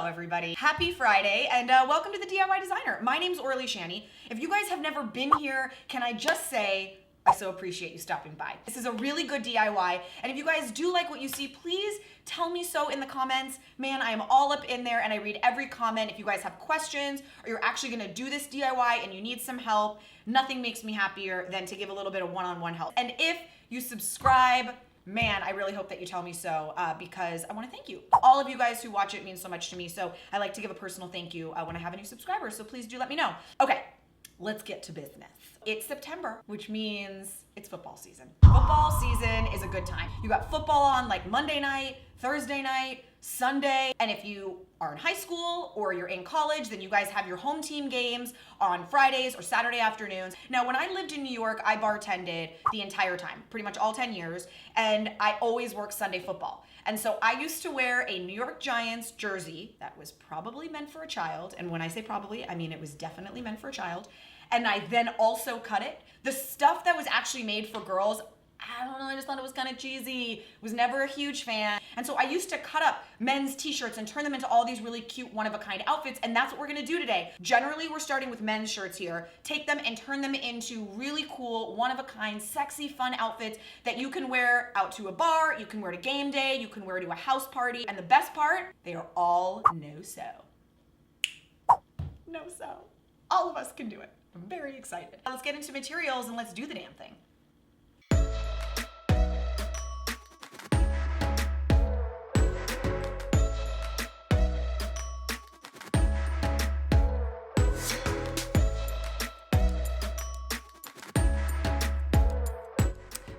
Hello everybody. Happy Friday and welcome to the DIY Designer. My name's Orly Shani. If you guys have never been here, can I just say, I so appreciate you stopping by. This is a really good DIY, and if you guys do like what you see, please tell me so in the comments. Man, I am all up in there and I read every comment. If you guys have questions or you're actually gonna do this DIY and you need some help, nothing makes me happier than to give a little bit of one-on-one help. And if you subscribe, man, I really hope that you tell me so because I want to thank you. All of you guys who watch it means so much to me, so I like to give a personal thank you when I have a new subscriber, so please do let me know. Okay, let's get to business. It's September, which means it's football season. Football season is a good time. You got football on like Monday night, Thursday night, Sunday, and if you are in high school or you're in college, then you guys have your home team games on Fridays or Saturday afternoons. Now, when I lived in New York, I bartended the entire time, pretty much all 10 years, and I always worked Sunday football. And so I used to wear a New York Giants jersey that was probably meant for a child, and when I say probably, I mean it was definitely meant for a child, and I then also cut it. The stuff that was actually made for girls, I don't know, I just thought it was kind of cheesy. Was never a huge fan. And so I used to cut up men's t-shirts and turn them into all these really cute one-of-a-kind outfits, and that's what we're gonna do today. Generally, we're starting with men's shirts here. Take them and turn them into really cool, one-of-a-kind, sexy, fun outfits that you can wear out to a bar, you can wear to game day, you can wear to a house party, and the best part, they are all no-sew. No-sew. All of us can do it. I'm very excited. Let's get into materials and let's do the damn thing.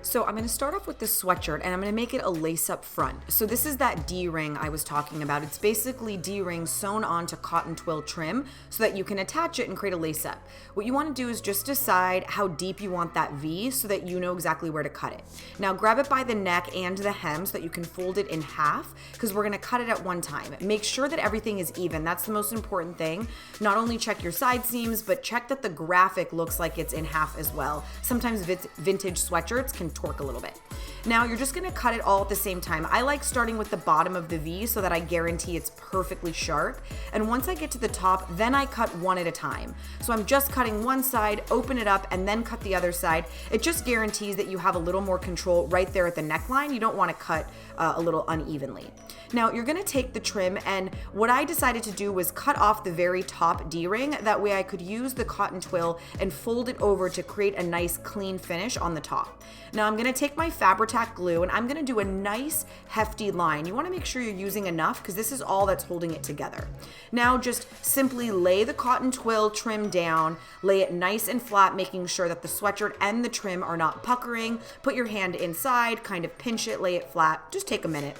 So I'm gonna start off with this sweatshirt and I'm gonna make it a lace up front. So this is that D-ring I was talking about. It's basically D-ring sewn onto cotton twill trim so that you can attach it and create a lace up. What you wanna do is just decide how deep you want that V so that you know exactly where to cut it. Now grab it by the neck and the hem so that you can fold it in half because we're gonna cut it at one time. Make sure that everything is even. That's the most important thing. Not only check your side seams, but check that the graphic looks like it's in half as well. Sometimes vintage sweatshirts can torque a little bit. Now you're just gonna cut it all at the same time. I like starting with the bottom of the V so that I guarantee it's perfectly sharp. And once I get to the top, then I cut one at a time. So I'm just cutting one side, open it up, and then cut the other side. It just guarantees that you have a little more control right there at the neckline. You don't wanna cut a little unevenly. Now you're gonna take the trim, and what I decided to do was cut off the very top D-ring. That way I could use the cotton twill and fold it over to create a nice clean finish on the top. Now I'm gonna take my Fabri-Tac glue and I'm gonna do a nice hefty line. You wanna make sure you're using enough because this is all that's holding it together. Now just simply lay the cotton twill trim down, lay it nice and flat, making sure that the sweatshirt and the trim are not puckering. Put your hand inside, kind of pinch it, lay it flat. Just take a minute.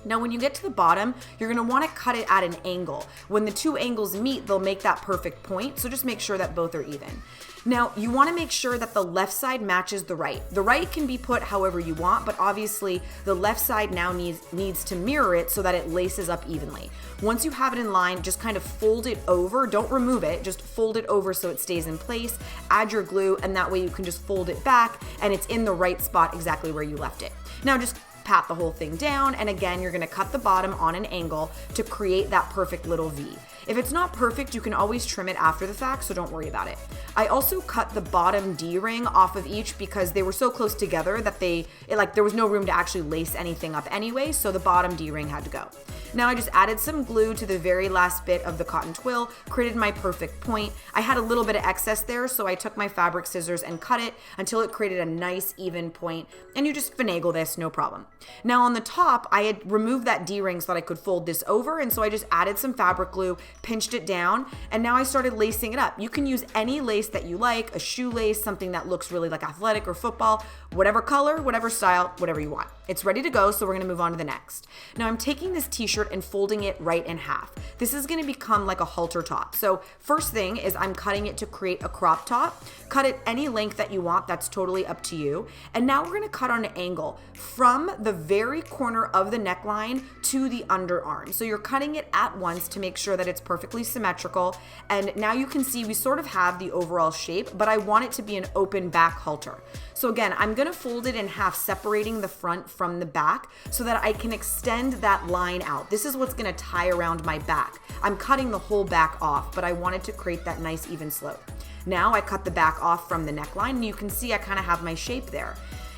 Now when you get to the bottom, you're gonna wanna cut it at an angle. When the two angles meet, they'll make that perfect point, so just make sure that both are even. Now, you wanna make sure that the left side matches the right. The right can be put however you want, but obviously the left side now needs to mirror it so that it laces up evenly. Once you have it in line, just kind of fold it over. Don't remove it, just fold it over so it stays in place. Add your glue, and that way you can just fold it back and it's in the right spot exactly where you left it. Now just pat the whole thing down, and again, you're gonna cut the bottom on an angle to create that perfect little V. If it's not perfect, you can always trim it after the fact, so don't worry about it. I also cut the bottom D-ring off of each because they were so close together that there was no room to actually lace anything up anyway, so the bottom D-ring had to go. Now I just added some glue to the very last bit of the cotton twill, created my perfect point. I had a little bit of excess there, so I took my fabric scissors and cut it until it created a nice even point, and you just finagle this, no problem. Now on the top, I had removed that D-ring so that I could fold this over, and so I just added some fabric glue, pinched it down, and now I started lacing it up. You can use any lace that you like, a shoelace, something that looks really like athletic or football, whatever color, whatever style, whatever you want. It's ready to go, so we're gonna move on to the next. Now I'm taking this t-shirt and folding it right in half. This is gonna become like a halter top. So first thing is I'm cutting it to create a crop top. Cut it any length that you want, that's totally up to you. And now we're gonna cut on an angle from the very corner of the neckline to the underarm. So you're cutting it at once to make sure that it's perfectly symmetrical. And now you can see we sort of have the overall shape, but I want it to be an open back halter. So again, I'm gonna fold it in half, separating the front from the back so that I can extend that line out. This is what's gonna tie around my back. I'm cutting the whole back off, but I wanted to create that nice even slope. Now I cut the back off from the neckline, and you can see I kind of have my shape there.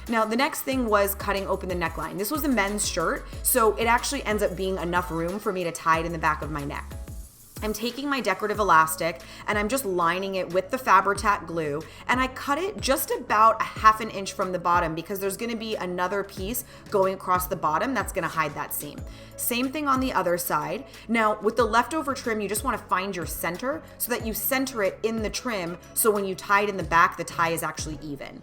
Now, the next thing was cutting open the neckline. This was a men's shirt, so it actually ends up being enough room for me to tie it in the back of my neck. I'm taking my decorative elastic and I'm just lining it with the Fabri-Tac glue, and I cut it just about a half an inch from the bottom because there's gonna be another piece going across the bottom that's gonna hide that seam. Same thing on the other side. Now, with the leftover trim, you just wanna find your center so that you center it in the trim, so when you tie it in the back, the tie is actually even.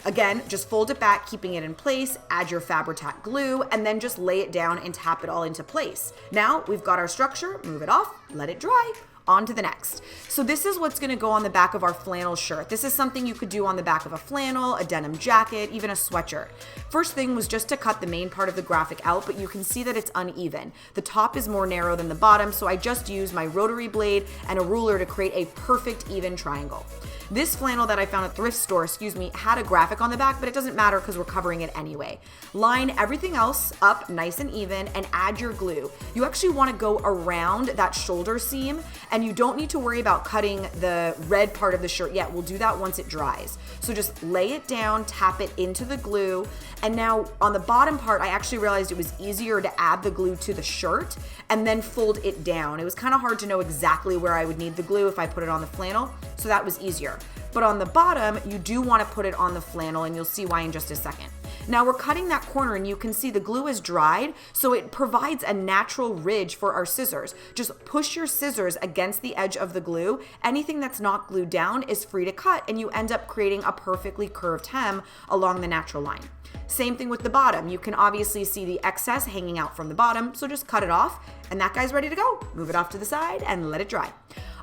Again, just fold it back, keeping it in place, add your Fabri-Tac glue, and then just lay it down and tap it all into place. Now we've got our structure, move it off, let it dry. On to the next. So this is what's gonna go on the back of our flannel shirt. This is something you could do on the back of a flannel, a denim jacket, even a sweatshirt. First thing was just to cut the main part of the graphic out, but you can see that it's uneven. The top is more narrow than the bottom, so I just used my rotary blade and a ruler to create a perfect even triangle. This flannel that I found at thrift store, had a graphic on the back, but it doesn't matter because we're covering it anyway. Line everything else up nice and even and add your glue. You actually want to go around that shoulder seam, and you don't need to worry about cutting the red part of the shirt yet. We'll do that once it dries. So just lay it down, tap it into the glue, and now on the bottom part, I actually realized it was easier to add the glue to the shirt and then fold it down. It was kind of hard to know exactly where I would need the glue if I put it on the flannel, so that was easier. But on the bottom, you do want to put it on the flannel, and you'll see why in just a second. Now we're cutting that corner, and you can see the glue is dried, so it provides a natural ridge for our scissors. Just push your scissors against the edge of the glue. Anything that's not glued down is free to cut, and you end up creating a perfectly curved hem along the natural line. Same thing with the bottom. You can obviously see the excess hanging out from the bottom, so just cut it off, and that guy's ready to go. Move it off to the side and let it dry.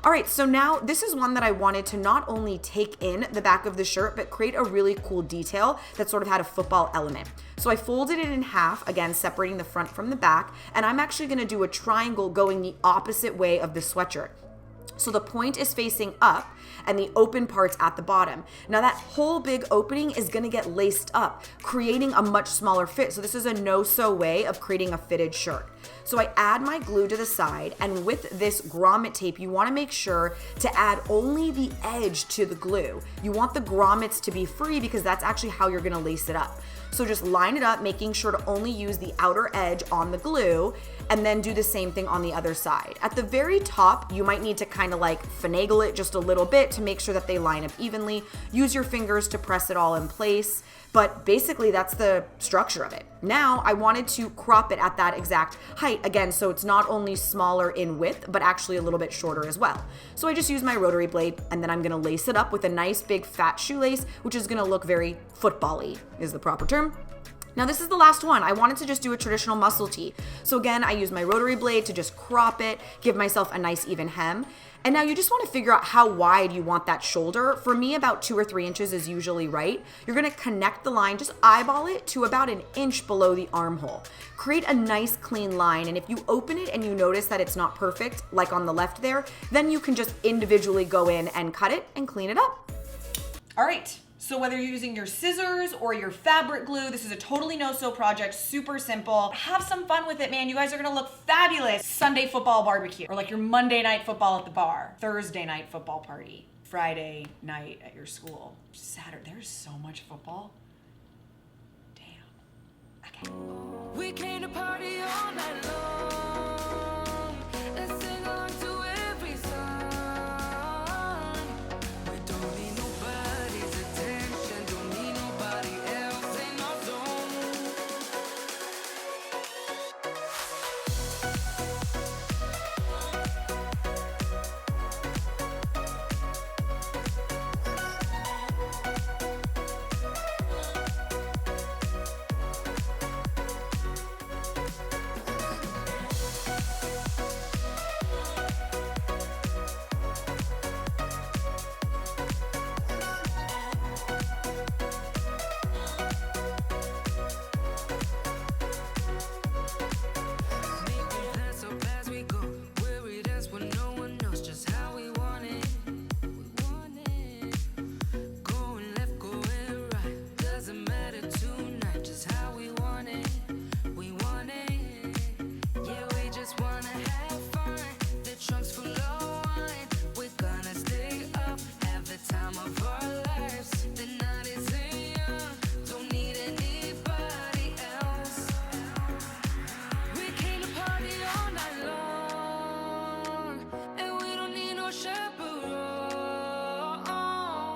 All right, so now this is one that I wanted to not only take in the back of the shirt, but create a really cool detail that sort of had a football element. So I folded it in half, again, separating the front from the back, and I'm actually gonna do a triangle going the opposite way of the sweatshirt. So the point is facing up and the open part's at the bottom. Now that whole big opening is gonna get laced up, creating a much smaller fit. So this is a no-sew way of creating a fitted shirt. So I add my glue to the side, and with this grommet tape, you wanna make sure to add only the edge to the glue. You want the grommets to be free because that's actually how you're gonna lace it up. So just line it up, making sure to only use the outer edge on the glue, and then do the same thing on the other side. At the very top, you might need to kind of like finagle it just a little bit to make sure that they line up evenly. Use your fingers to press it all in place, but basically that's the structure of it. Now I wanted to crop it at that exact height again, so it's not only smaller in width, but actually a little bit shorter as well. So I just used my rotary blade, and then I'm gonna lace it up with a nice big fat shoelace, which is gonna look very football-y, is the proper term. Now this is the last one. I wanted to just do a traditional muscle tee. So again, I use my rotary blade to just crop it, give myself a nice even hem. And now you just want to figure out how wide you want that shoulder. For me, about 2 or 3 inches is usually right. You're gonna connect the line, just eyeball it to about an inch below the armhole. Create a nice clean line, and if you open it and you notice that it's not perfect, like on the left there, then you can just individually go in and cut it and clean it up. All right. So whether you're using your scissors or your fabric glue, this is a totally no-sew project, super simple. Have some fun with it, man. You guys are gonna look fabulous. Sunday football barbecue, or like your Monday night football at the bar, Thursday night football party, Friday night at your school, Saturday. There's so much football. Damn. Okay. We came to party